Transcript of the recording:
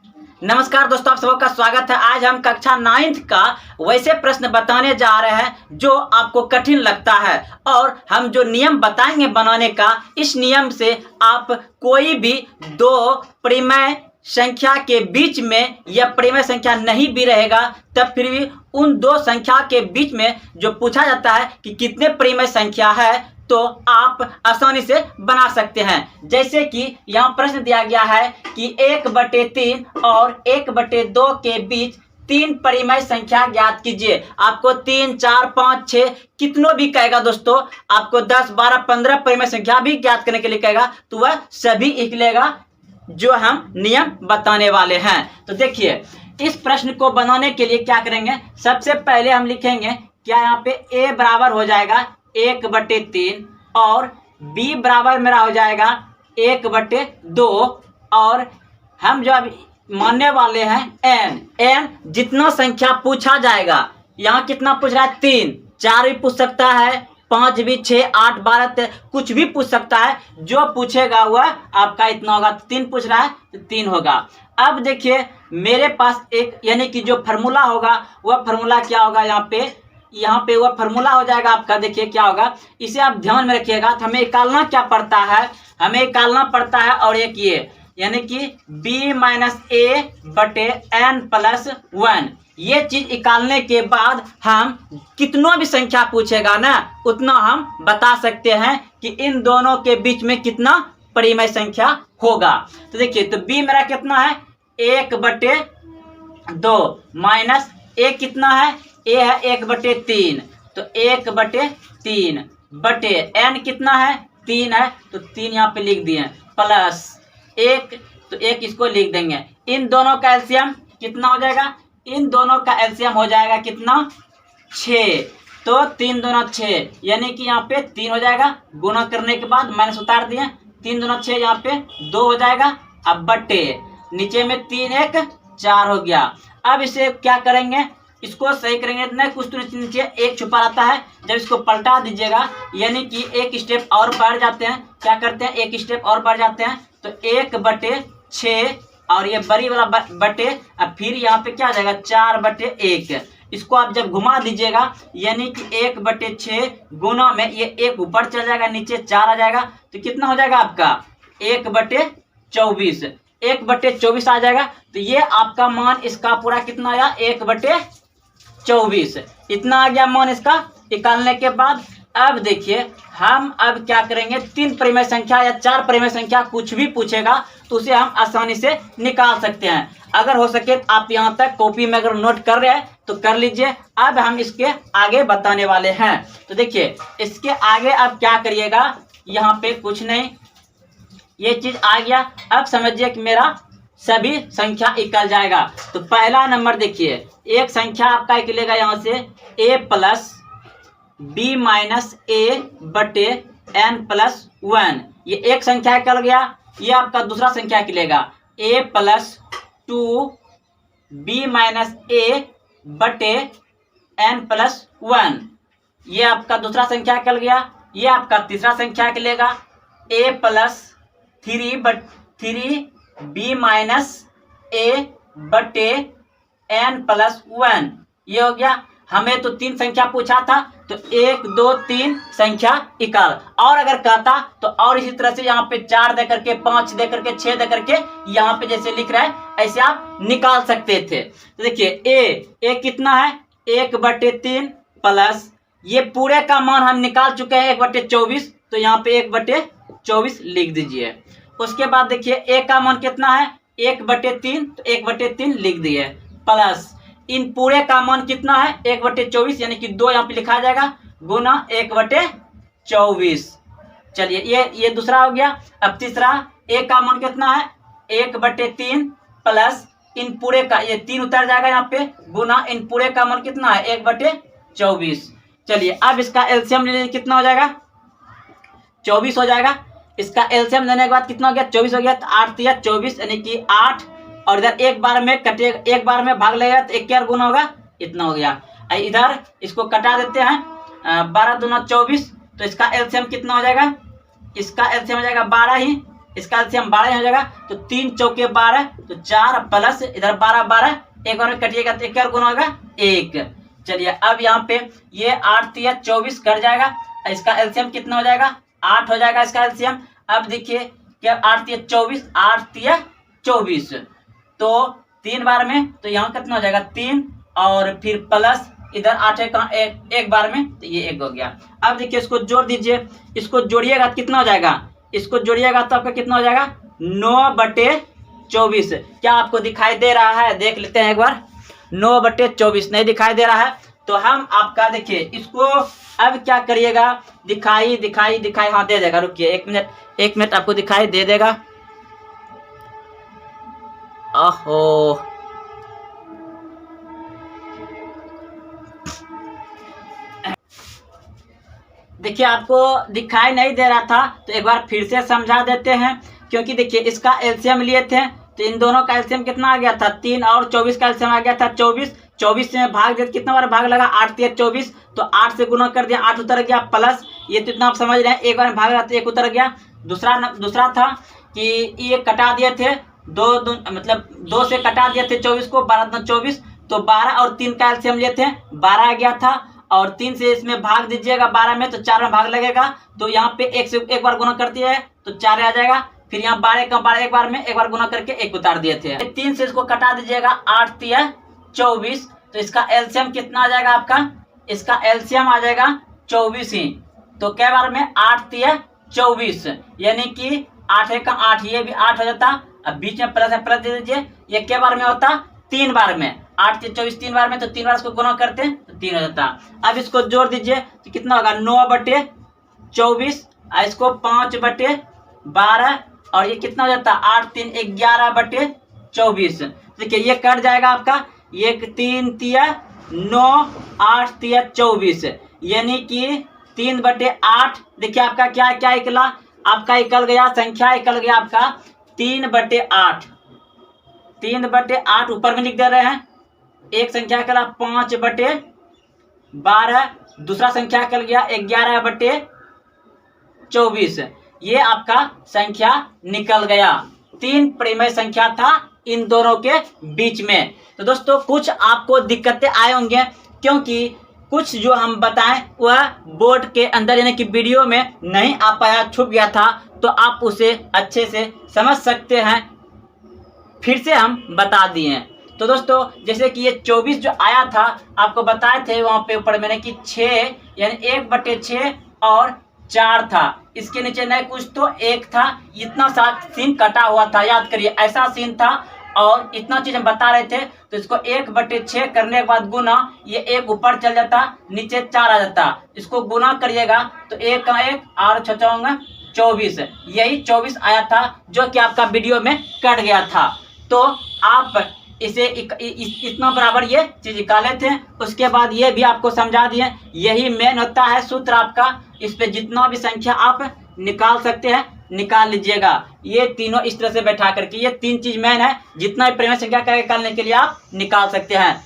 नमस्कार दोस्तों, आप सबका स्वागत है। आज हम कक्षा 9th का वैसे प्रश्न बताने जा रहे हैं जो आपको कठिन लगता है, और हम जो नियम बताएंगे बनाने का, इस नियम से आप कोई भी दो परिमेय संख्या के बीच में या परिमेय संख्या नहीं भी रहेगा तब फिर भी उन दो संख्या के बीच में जो पूछा जाता है कि कितने परिमेय संख्या है, तो आप आसानी से बना सकते हैं। जैसे कि यहाँ प्रश्न दिया गया है कि 1/3 और 1/2 के बीच 3 परिमेय संख्या ज्ञात कीजिए। आपको 3, 4, 5, 6 कितनों भी कहेगा दोस्तों, आपको 10, 12, 15 परिमेय संख्या भी ज्ञात करने के लिए कहेगा तो वह सभी लिख लेगा जो हम नियम बताने वाले हैं। तो देखिए, इस प्रश्न को बनाने के लिए क्या करेंगे, सबसे पहले हम लिखेंगे क्या यहाँ पे a बराबर हो जाएगा 1/3 और b बराबर मेरा हो जाएगा 1/2, और हम जो अब मानने वाले हैं n जितना संख्या पूछा जाएगा, यहाँ कितना पूछ रहा है 3, 4 भी पूछ सकता है, 5 भी, 6, 8, 12 कुछ भी पूछ सकता है। जो पूछेगा वह आपका इतना होगा। 3 पूछ रहा है तो 3 होगा। अब देखिए मेरे पास एक यानी कि जो फार्मूला होगा वह फार्मूला क्या होगा, यहाँ पे वह फार्मूला हो जाएगा आपका। देखिए क्या होगा, इसे आप ध्यान में रखिएगा। तो हमें निकालना क्या पड़ता है, हमें निकालना पड़ता है और एक ये यानी कि b - a/n+1, ये चीज निकालने के बाद हम कितनों भी संख्या पूछेगा ना उतना हम बता सकते हैं कि इन दोनों के बीच में कितना परिमेय संख्या होगा। तो देखिए, तो b मेरा कितना है 1/2 माइनस a कितना है, a है 1/3, तो 1/3 बटे n कितना है 3 है, तो 3 यहाँ पे लिख दिए, प्लस 1, तो 1 इसको लिख देंगे। इन दोनों का एलसीएम कितना हो जाएगा, इन दोनों का एलसीएम हो जाएगा कितना 6, तो 3 दूना 6 यानी कि यहाँ पे 3 हो जाएगा। गुना करने के बाद माइनस उतार दिए, 3 दूना 6 यहाँ पे 2 हो जाएगा। अब बटे नीचे में 3 1 4 हो गया। अब इसे क्या करेंगे, इसको सही करेंगे, इतना कुछ तो नीचे 1 छुपा रहता है। जब इसको पलटा दीजिएगा यानी कि एक स्टेप और बढ़ जाते हैं। क्या करते हैं, एक स्टेप और बढ़ जाते हैं, तो 1/6 और ये बड़ी वाला बटे, अब फिर यहाँ पे क्या आ जाएगा 4/1। इसको आप जब घुमा दीजिएगा यानी कि 1/6 गुना में ये 1 ऊपर चल जाएगा, नीचे 4 आ जाएगा, तो कितना हो जाएगा आपका 1/24, 1/24 आ जाएगा। तो ये आपका मान इसका पूरा कितना आया 1/24, इतना आ गया मान इसका निकालने के बाद। अब देखिए हम अब क्या करेंगे, 3 परिमेय संख्या या 4 परिमेय संख्या कुछ भी पूछेगा तो उसे हम आसानी से निकाल सकते हैं। अगर हो सके आप यहाँ तक कॉपी में अगर नोट कर रहे हैं तो कर लीजिए। अब हम इसके आगे बताने वाले हैं। तो देखिए इसके आगे अब क्या करिएगा, यहाँ पे कुछ नहीं, ये चीज आ गया। अब समझिए कि मेरा सभी संख्या निकल जाएगा। तो पहला नंबर देखिए, एक संख्या आपका निकलेगा यहाँ से a + b - a/n+1, ये एक संख्या निकल गया। ये आपका दूसरा संख्या निकलेगा a + 2b - a/n+1, ये आपका दूसरा संख्या निकल गया। ये आपका तीसरा संख्या निकलेगा a + 3b - a/n+1, ये हो गया। हमें तो 3 संख्या पूछा था तो 1 2 3 संख्या निकाल, और अगर कहता तो और इसी तरह से यहाँ पे 4 दे करके, 5 दे करके, 6 दे करके, यहाँ पे जैसे लिख रहा है ऐसे आप निकाल सकते थे। तो देखिए a कितना है 1/3 प्लस ये पूरे का मान हम निकाल चुके हैं 1/24, तो यहाँ पे 1/24 लिख दीजिए। उसके बाद देखिए a का मान कितना है 1/3, तो 1/3 लिख दिए, प्लस इन पूरे का मान कितना है 1/24 यानी कि 2 यहाँ पे लिखा जाएगा, गुना 1/24। चलिए ये दूसरा हो गया। अब तीसरा a का मान कितना है 1/3 प्लस इन पूरे का, ये 3 उतर जाएगा यहाँ पे, गुना इन पूरे का मान कितना है 1/24। चलिए अब इसका एलसीएम लेने कितना हो जाएगा 24 हो जाएगा। इसका एलसीएम लेने के बाद कितना हो गया 24 हो गया, तो 8 या 24 यानी कि 8, और इधर एक बार में कटेगा, एक बार में भाग लेगा तो 1 क्या गुना होगा, इतना हो गया। इधर इसको कटा देते हैं, 12 दूना 24, तो इसका एलसीएम कितना हो जाएगा, इसका एलसीएम हो जाएगा 12 ही, इसका एलसीएम 12 हो जाएगा। तो 3 चौके 12, तो 4 प्लस इधर 12 12, एक बार में कटिएगा तो एक और गुना होगा 1। चलिए अब यहाँ पे ये 8 तिया 24 कट जाएगा। इसका एलसीएम कितना हो जाएगा? 8 हो जाएगा इसका एलसीएम। अब देखिए क्या 8 तिया 24, 8 तिया 24, तो 3 बार में तो यहाँ कितना हो जाएगा 3, और फिर प्लस इधर 8 एक बार में, तो ये 1 हो गया। अब देखिए इसको जोड़ दीजिए, इसको जोड़िएगा तो कितना हो जाएगा? इसको जोड़िएगा तो आपका कितना हो जाएगा? 9/24। क्या आपको दिखाई दे रहा है? देख लेते हैं एक बार। 9/24 नहीं दिखाई दे रहा है तो हम आपका देखिए इसको अब क्या करिएगा, दिखाई दिखाई दिखाई, हाँ दे देगा, रुकिए 1 मिनट आपको दिखाई दे देगा। ओहो देखिए आपको दिखाई नहीं दे रहा था तो एक बार फिर से समझा देते हैं, क्योंकि देखिए इसका एलसीएम लिए थे तो इन दोनों का एलसीएम कितना आ गया था? 3 और 24 का एलसीएम आ गया था 24। 24 से भाग दिया, कितना बार भाग लगा? 8 तिया 24, तो 8 से गुना कर दिया, 8 उतर गया, प्लस ये तो इतना आप समझ रहे हैं, एक बार में भाग रहा तो 1 उतर गया। दूसरा था कि ये कटा दिए थे मतलब 2 से कटा दिए थे 24 को, 12 24, तो 12 और 3 का एलसीएम लिए थे, 12 आ गया था, और 3 से इसमें भाग दीजिएगा 12 में तो 4 में भाग लगेगा, तो यहाँ पे 1 से एक बार गुना कर दिया है तो 4 आ जाएगा। फिर यहाँ 12 का 12 एक बार में एक बार गुना करके 1 उतार दिए थे। 3 से इसको कटा दीजिएगा, 8 तिया 24, तो इसका एलसीएम कितना आ जाएगा आपका? इसका एलसीएम आ जाएगा 24 ही। तो क्या बार में? 8 तिया 24, यानी कि 8 एक 8, ये भी 8 हो जाता। अब बीच में प्लस है, प्लस दे दीजिए। ये क्या बार में होता? 3 बार में। 8 तिया 24 3 बार में, तो 3 बार इसको गुना करते तो 3 हो जाता। अब इसको जोड़ दीजिए तो कितना होगा? 9/24, इसको 5/12, और ये कितना हो जाता? 8 3 11/24। देखिए ये कट जाएगा आपका, ये 3 तिया 9, 8 तिया 24, यानी कि 3/8। देखिए आपका क्या क्या निकला? आपका निकल गया, संख्या निकल गया आपका 3/8। 3/8 ऊपर में लिख दे रहे हैं। एक संख्या निकला 5/12, दूसरा संख्या निकल गया 11/24। ये आपका संख्या निकल गया। 3 परिमेय संख्या था इन दोनों के बीच में। तो दोस्तों कुछ आपको दिक्कतें आए होंगे, क्योंकि कुछ जो हम बताएं वह बोर्ड के अंदर यानी कि वीडियो में नहीं आ पाया, छुप गया था, तो आप उसे अच्छे से समझ सकते हैं, फिर से हम बता दिए। तो दोस्तों जैसे कि ये 24 जो आया था आपको बताए थे वहाँ पे ऊपर मैंने कि 6 यानी 1/6 और 4 था, इसके नीचे नहीं कुछ तो 1 था, इतना सा सीन कटा हुआ था, याद करिए ऐसा सीन था, और इतना चीज हम बता रहे थे। तो इसको 1/6 करने के बाद गुना, ये 1 ऊपर चल जाता, नीचे 4 आ जाता, इसको गुना करिएगा तो 1 का 1 और 6 24, यही 24 आया था जो कि आपका वीडियो में कट गया था। तो आप इसे इतना बराबर ये चीज निकाले थे, उसके बाद ये भी आपको समझा दिए। यही मेन होता है सूत्र आपका, इस पे जितना भी संख्या आप निकाल सकते हैं निकाल लीजिएगा। ये तीनों इस तरह से बैठा करके, ये 3 चीज मेन है, जितना भी परिमेय संख्या का निकालने के लिए आप निकाल सकते हैं।